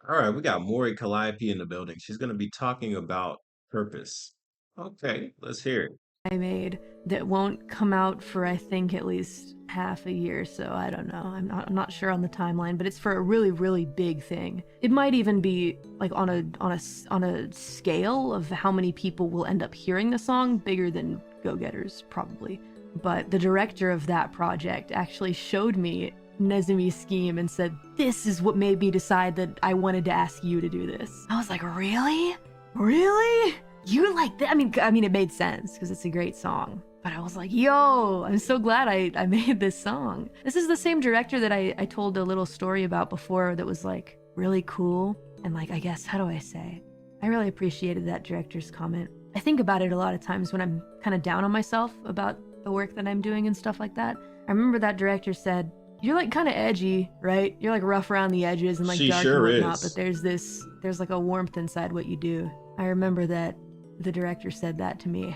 All right, we got Mori Calliope in the building. She's going to be talking about purpose. Okay, let's hear it. I made that won't come out for I think at least half a year, so I don't know. I'm not sure on the timeline, but it's for a really big thing. It might even be like on a scale of how many people will end up hearing the song, bigger than Go Getters probably. But the director of that project actually showed me Nezumi's scheme and said, "This is what made me decide that I wanted to ask you to do this." I was like, "Really? Really? You like that?" I mean, it made sense because it's a great song. But I was like, yo, I'm so glad I made this song. This is the same director that I told a little story about before that was like really cool. And like, I guess, how do I say? I really appreciated that director's comment. I think about it a lot of times when I'm kind of down on myself about the work that I'm doing and stuff like that. I remember that director said, "You're like kind of edgy, right? You're like rough around the edges and like She dark and sure whatnot, but is. there's like a warmth inside what you do." I remember that the director said that to me,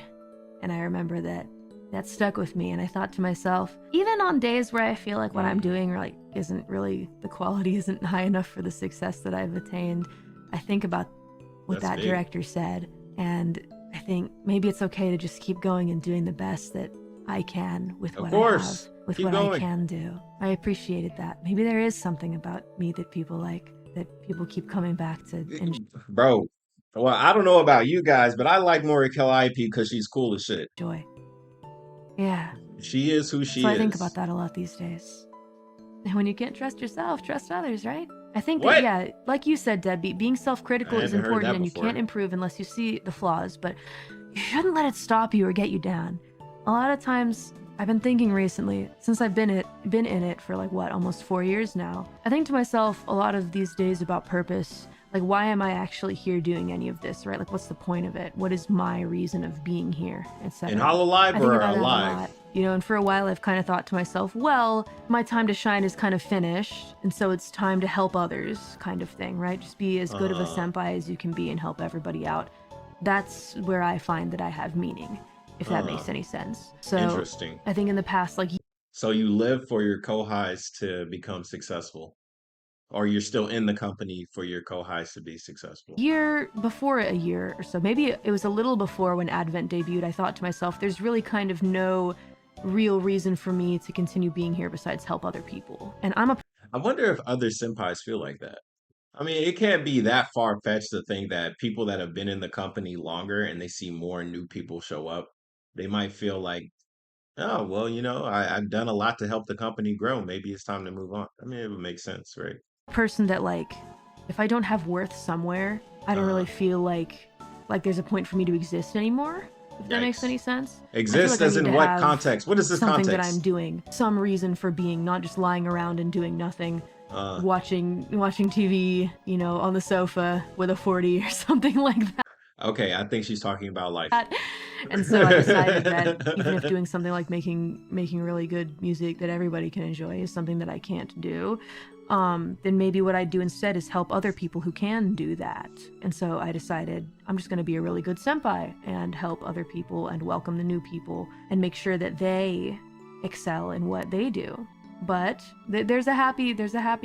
and I remember that stuck with me. And I thought to myself, even on days where I feel like what I'm Mm, doing like isn't really, the quality isn't high enough for the success that I've attained, I think about what that's that big. director said, and I think maybe it's okay to just keep going and doing the best that I can with Of what I have, course. with Keep what I going. can do. I appreciated that. Maybe there is something about me that people like, that people keep coming back to Bro, well, I don't know about you guys, but I like Mori Calliope because she's cool as shit. enjoy. Yeah. She is who So she I think about is. that a lot these days. And when you can't trust yourself, trust others, right? I think that, What? yeah, like you said, Deadbeat, being I self-critical is haven't heard important that and you can't before. improve unless you see the flaws, but you shouldn't let it stop you or get you down. A lot of times, I've been thinking recently, since I've been in it for like what, almost 4 years now. I think to myself a lot of these days about purpose. Like, why am I actually here doing any of this, right? Like, what's the point of it? What is my reason of being here, In etc. Hololive I think or about that a Alive? lot, and for a while I've kind of thought to myself, well, my time to shine is kind of finished, and so it's time to help others, kind of thing, right? Just be as good of a Uh, senpai as you can be and help everybody out. That's where I find that I have meaning, if that uh, makes any sense. So interesting. I think in the past, like So you live for your co-highs to become successful, or you're still in the company for your co-highs to be successful. before a year or so, maybe it was a little before when Advent debuted, I thought to myself, there's really kind of no real reason for me to continue being here besides help other people. And I'm a I wonder if other senpais feel like that. I mean, it can't be that far-fetched to think that people that have been in the company longer and they see more new people show up, they might feel like, oh, well, I've done a lot to help the company grow. Maybe it's time to move on. I mean, it would make sense, right? person that like, if I don't have worth somewhere, I don't really Uh, feel like there's a point for me to exist anymore, if that makes any Yikes. sense. I feel Exist like I as need in to what have context? What is this something that I'm context? doing, some reason for being, not just lying around and doing nothing, Uh, watching TV, on the sofa with a 40 or something like okay, I think she's talking about life. that. And so I decided that even if doing something like making really good music that everybody can enjoy is something that I can't do, then maybe what I'd do instead is help other people who can do that. And so I decided I'm just going to be a really good senpai and help other people and welcome the new people and make sure that they excel in what they do. But there's a happy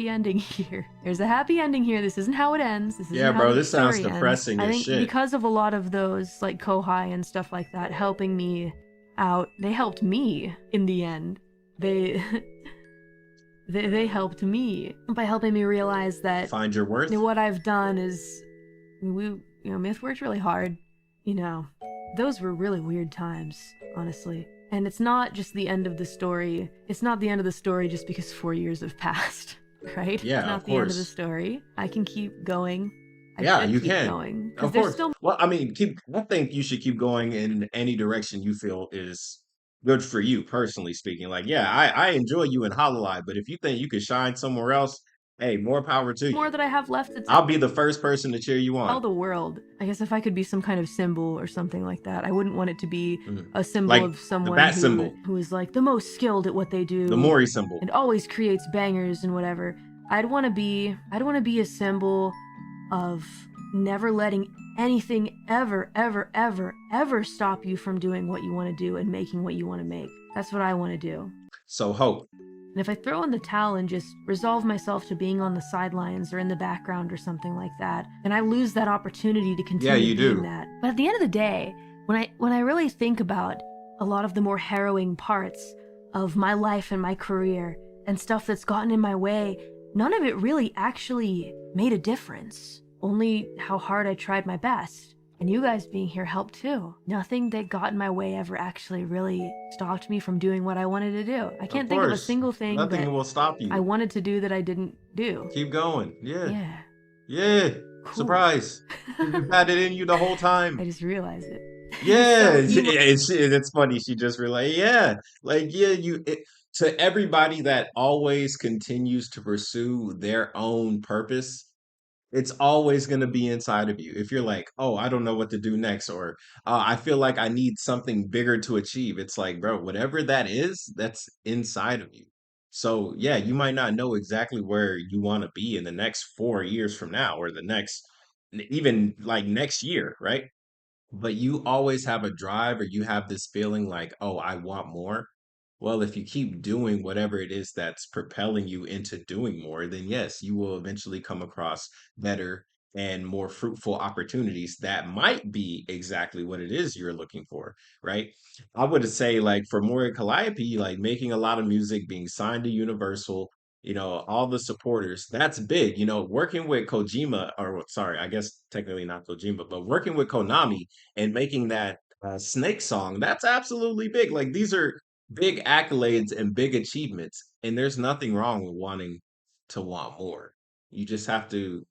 ending here. There's a happy ending here. This isn't how it ends. This Yeah, isn't how bro, the this sounds story ends. depressing I as think shit. because of a lot of those like kohai and stuff like that helping me out, they helped me in the end. They they helped me by helping me realize that Find your worth? what I've done is, Myth worked really hard. You know, those were really weird times, honestly. And it's not just the end of the story. It's not the end of the story just because 4 years have passed, right? It's Yeah, of not the end of the course. story. I can keep going. I Yeah, should you keep can. going because Of there's course. still Well, I mean, I think you should keep going in any direction you feel is good for you, personally speaking. Like, yeah, I enjoy you in Hololive, but if you think you could shine somewhere else, hey, more power to more you. that I have left to I'll be the first person to cheer you tell on. the world. I guess if I could be some kind of symbol or something like that, I wouldn't want it to be Mhm. a symbol Like of the someone bat who symbol, who is like the most skilled at what they the do Mori symbol. and always creates bangers and whatever. I'd want to be a symbol of never letting anything ever stop you from doing what you want to do and making what you want to make. That's what I want to do. So hope. And if I throw in the towel and just resolve myself to being on the sidelines or in the background or something like that, then I lose that opportunity to Yeah, continue you being do. that. But at the end of the day, when I really think about a lot of the more harrowing parts of my life and my career and stuff that's gotten in my way, none of it really actually made a difference. Only how hard I tried my best. And you guys being here helped too. Nothing that got in my way ever actually really stopped me from doing what I wanted to do. I Of can't think of a course, single thing that nothing will stop I you. wanted to do that I didn't do. Keep going. Yeah. Yeah, Yeah. cool. Surprise. You've had it in you the whole time. I just realized it. Yeah, So emo. it's funny. She just realized, yeah, like yeah, to everybody that always continues to pursue their own purpose, it's always going to be inside of you. If you're like, oh, I don't know what to do next, or I feel like I need something bigger to achieve, it's like, bro, whatever that is, that's inside of you. So yeah, you might not know exactly where you want to be in the next 4 years from now, or the next, even like next year, right? But you always have a drive, or you have this feeling like, oh, I want more. Well, if you keep doing whatever it is that's propelling you into doing more, then yes, you will eventually come across better and more fruitful opportunities that might be exactly what it is you're looking for, right? I would say, like, for Mori Calliope, like making a lot of music, being signed to Universal, all the supporters, that's big. Working with Kojima, or sorry, I guess technically not Kojima, but working with Konami and making that Snake song, that's absolutely big. Like, these are big accolades and big achievements, and there's nothing wrong with wanting to want more. You just have to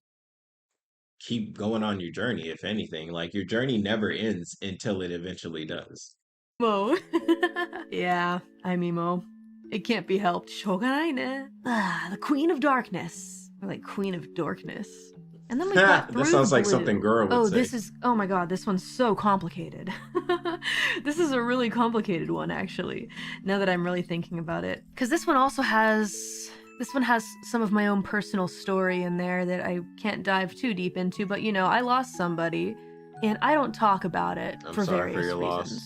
keep going on your journey. If anything, like, your journey never ends until it eventually does. Emo. Yeah, I'm emo. It can't be helped. しょうがないね. Ah, the Queen of Darkness. Or like Queen of Darkness. And then we've got That Through the sounds like something Blue. Girl would Oh, say. this is, oh my god, this one's so complicated. This is a really complicated one, actually, now that I'm really thinking about it. Because this one has some of my own personal story in there that I can't dive too deep into, but I lost somebody, and I don't talk about it I'm for sorry for various your reasons. loss.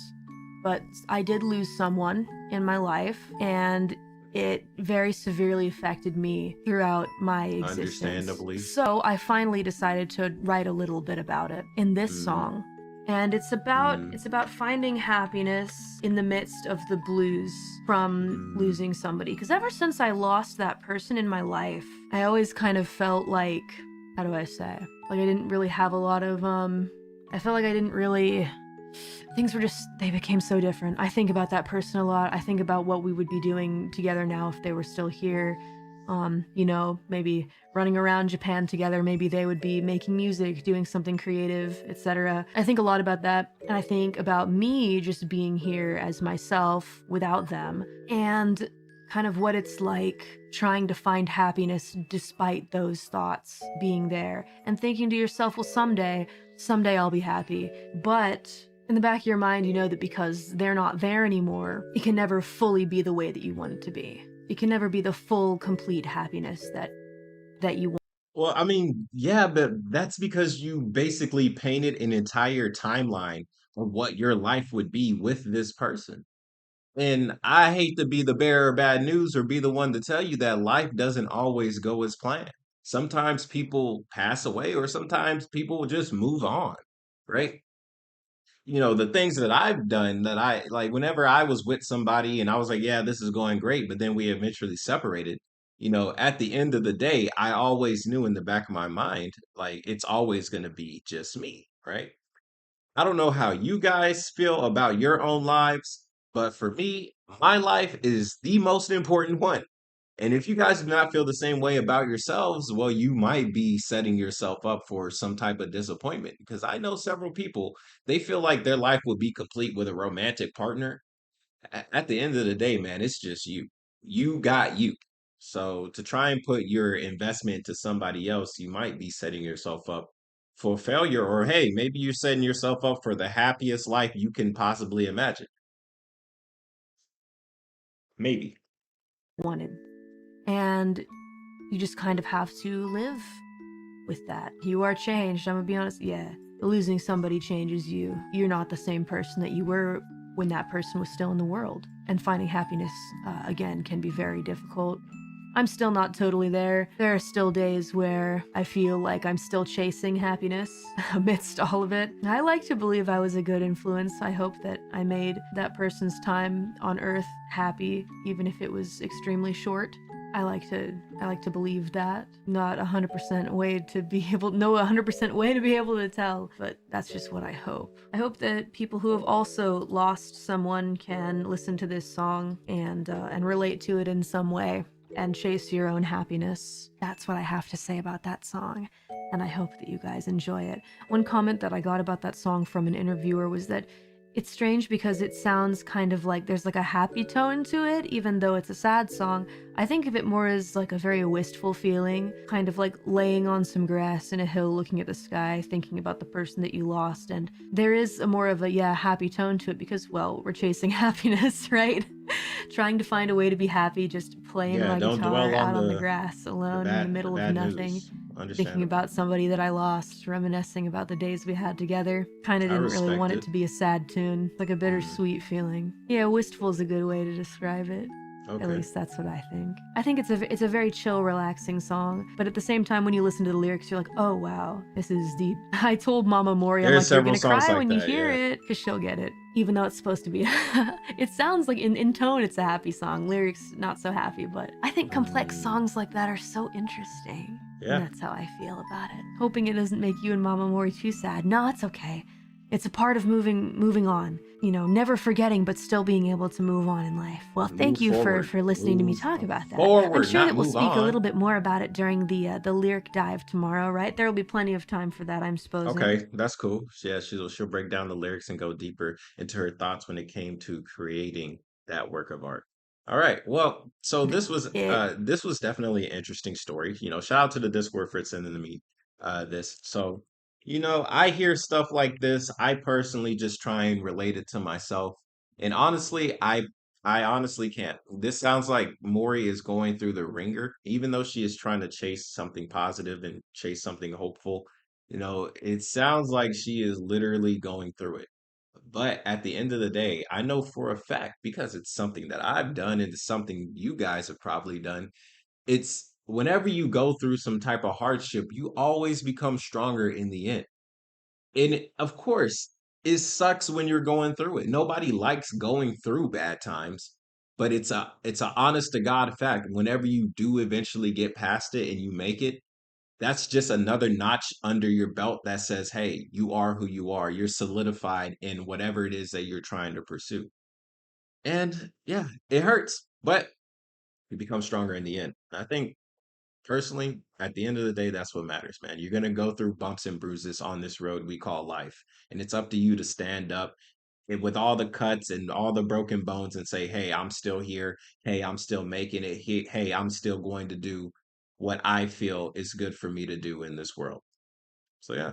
But I did lose someone in my life, and it very severely affected me throughout my existence. Understandably. So I finally decided to write a little bit about it in this Mm, song. And it's about mm, it's about finding happiness in the midst of the blues from mm. losing somebody. Because ever since I lost that person in my life, I always kind of felt like, how do I say? Like I didn't really have a lot of I felt like I didn't really, things were just, they became so different. I think about that person a lot. I think about what we would be doing together now if they were still here. Maybe running around Japan together. Maybe they would be making music, doing something creative, etc. I think a lot about that. And I think about me just being here as myself without them. And kind of what it's like trying to find happiness despite those thoughts being there. And thinking to yourself, well, someday I'll be happy. But in the back of your mind, you know that because they're not there anymore, it can never fully be the way that you want it to be. It can never be the full, complete happiness that you want. Well, I mean, yeah, but that's because you basically painted an entire timeline of what your life would be with this person. And I hate to be the bearer of bad news, or be the one to tell you that life doesn't always go as planned. Sometimes people pass away, or sometimes people just move on, right? The things that I've done, that I like, whenever I was with somebody and I was like, yeah, this is going great, but then we eventually separated. At the end of the day, I always knew in the back of my mind, like, it's always going to be just me, right? I don't know how you guys feel about your own lives, but for me, my life is the most important one. And if you guys do not feel the same way about yourselves, well, you might be setting yourself up for some type of disappointment. Because I know several people, they feel like their life would be complete with a romantic partner. At the end of the day, man, it's just you. You got you. So to try and put your investment to somebody else, you might be setting yourself up for failure. Or hey, maybe you're setting yourself up for the happiest life you can possibly imagine. Maybe. Wanted. And you just kind of have to live with that. You are changed. I'm gonna be honest. Yeah. Losing somebody changes you. You're not the same person that you were when that person was still in the world. and finding happiness again can be very difficult. I'm still not totally there. There are still days where I feel like I'm still chasing happiness amidst all of it. I like to believe I was a good influence. I hope that I made that person's time on Earth happy, even if it was extremely short. I like to believe that. Not 100% way to be able no 100% way to be able to tell, but that's just what I hope. I hope that people who have also lost someone can listen to this song and relate to it in some way and chase your own happiness. That's what I have to say about that song, and I hope that you guys enjoy it. One comment that I got about that song from an interviewer was that it's strange because it sounds kind of like there's like a happy tone to it, even though it's a sad song. I think of it more as like a very wistful feeling, kind of like laying on some grass in a hill looking at the sky, thinking about the person that you lost. And there is a more of a, yeah, happy tone to it because, well, we're chasing happiness, right? Trying to find a way to be happy, just playing Yeah, my don't guitar dwell on out on the grass alone in the the middle of bad nothing, news. thinking Understandable. about somebody that I lost, reminiscing about the days we had together. Kinda I didn't really respect want it it. to be a sad tune, like a Mm, bittersweet feeling. Yeah, wistful is a good way to describe it. At okay. least that's what I think. I think it's a very chill, relaxing song, but at the same time, when you listen to the lyrics, you're like, oh wow, this is deep. I told Mama Mori, I'm There are like, you're several gonna songs cry like when you that, hear yeah. it, because she'll get it. Even though it's supposed to be, it sounds like in tone it's a happy song. Lyrics not so happy, but I think complex Mm, songs like that are so interesting. And yeah. that's how I feel about it. Hoping it doesn't make you and Mama Mori too sad. No, it's okay. It's a part of moving on. You know, never forgetting but still being able to move on in life. Well, thank Move you for forward. for listening to me Move talk about that. I'm forward, sure not that we'll move speak a on. little bit more about it during the lyric dive tomorrow, right? There will be plenty of time for that, I'm supposing. Okay, that's cool. Yeah, she'll break down the lyrics and go deeper into her thoughts when it came to creating that work of art. All right. Well, so It this was definitely an interesting story. You know, shout out to the Discord for sending me this. So, you know, I hear stuff like this. I personally just try and relate it to myself. And honestly, I honestly can't. This sounds like Mori is going through the ringer, even though she is trying to chase something positive and chase something hopeful. You know, it sounds like she is literally going through it. But at the end of the day, I know for a fact because it's something that I've done and it's something you guys have probably done. It's whenever you go through some type of hardship, you always become stronger in the end. And of course, it sucks when you're going through it. Nobody likes going through bad times, but it's a honest to God fact. Whenever you do eventually get past it and you make it, that's just another notch under your belt that says, hey, you are who you are. You're solidified in whatever it is that you're trying to pursue. And yeah, it hurts, but you become stronger in the end. I think personally, at the end of the day, that's what matters, man. You're going to go through bumps and bruises on this road we call life. And it's up to you to stand up and with all the cuts and all the broken bones and say, hey, I'm still here. Hey, I'm still making it. Hey, I'm still going to do what I feel is good for me to do in this world. So yeah,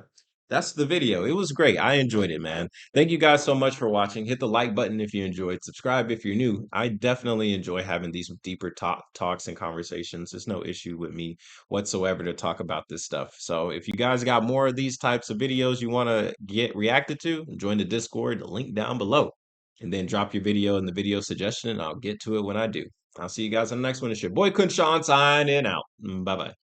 that's the video. It was great. I enjoyed it, man. Thank you guys so much for watching. Hit the like button if you enjoyed. Subscribe if you're new. I definitely enjoy having these deeper talks and conversations. There's no issue with me whatsoever to talk about this stuff. So if you guys got more of these types of videos you want to get reacted to, join the Discord, the link down below. And then drop your video in the video suggestion and I'll get to it when I do. I'll see you guys on the next one. It's your boy KhunShawn signing out. Bye bye.